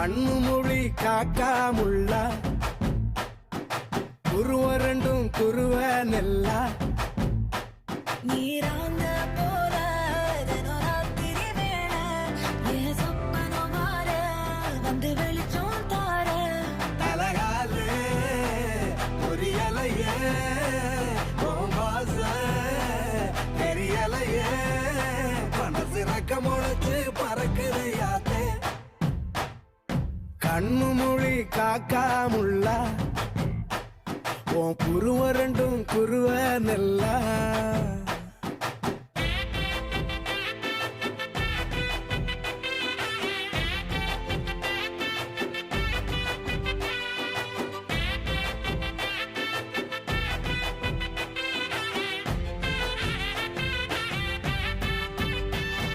கண்ணு மொழி காக்காமுள்ள குருவ ரெண்டும் குருவ நெல்லா நீராங்க போல தினராத்திரி வேளை என் சொப்பனம் மாற வந்து வெளிச்சம் தார தலகாலே புரியலையே பாச தெரியலையே மனசு ரக்க முளைச்சு பறக்குது யாத்தே கண்ணு மொழி காக்காமுள்ள உன் குருவ ரெண்டும் குருவ நெல்லா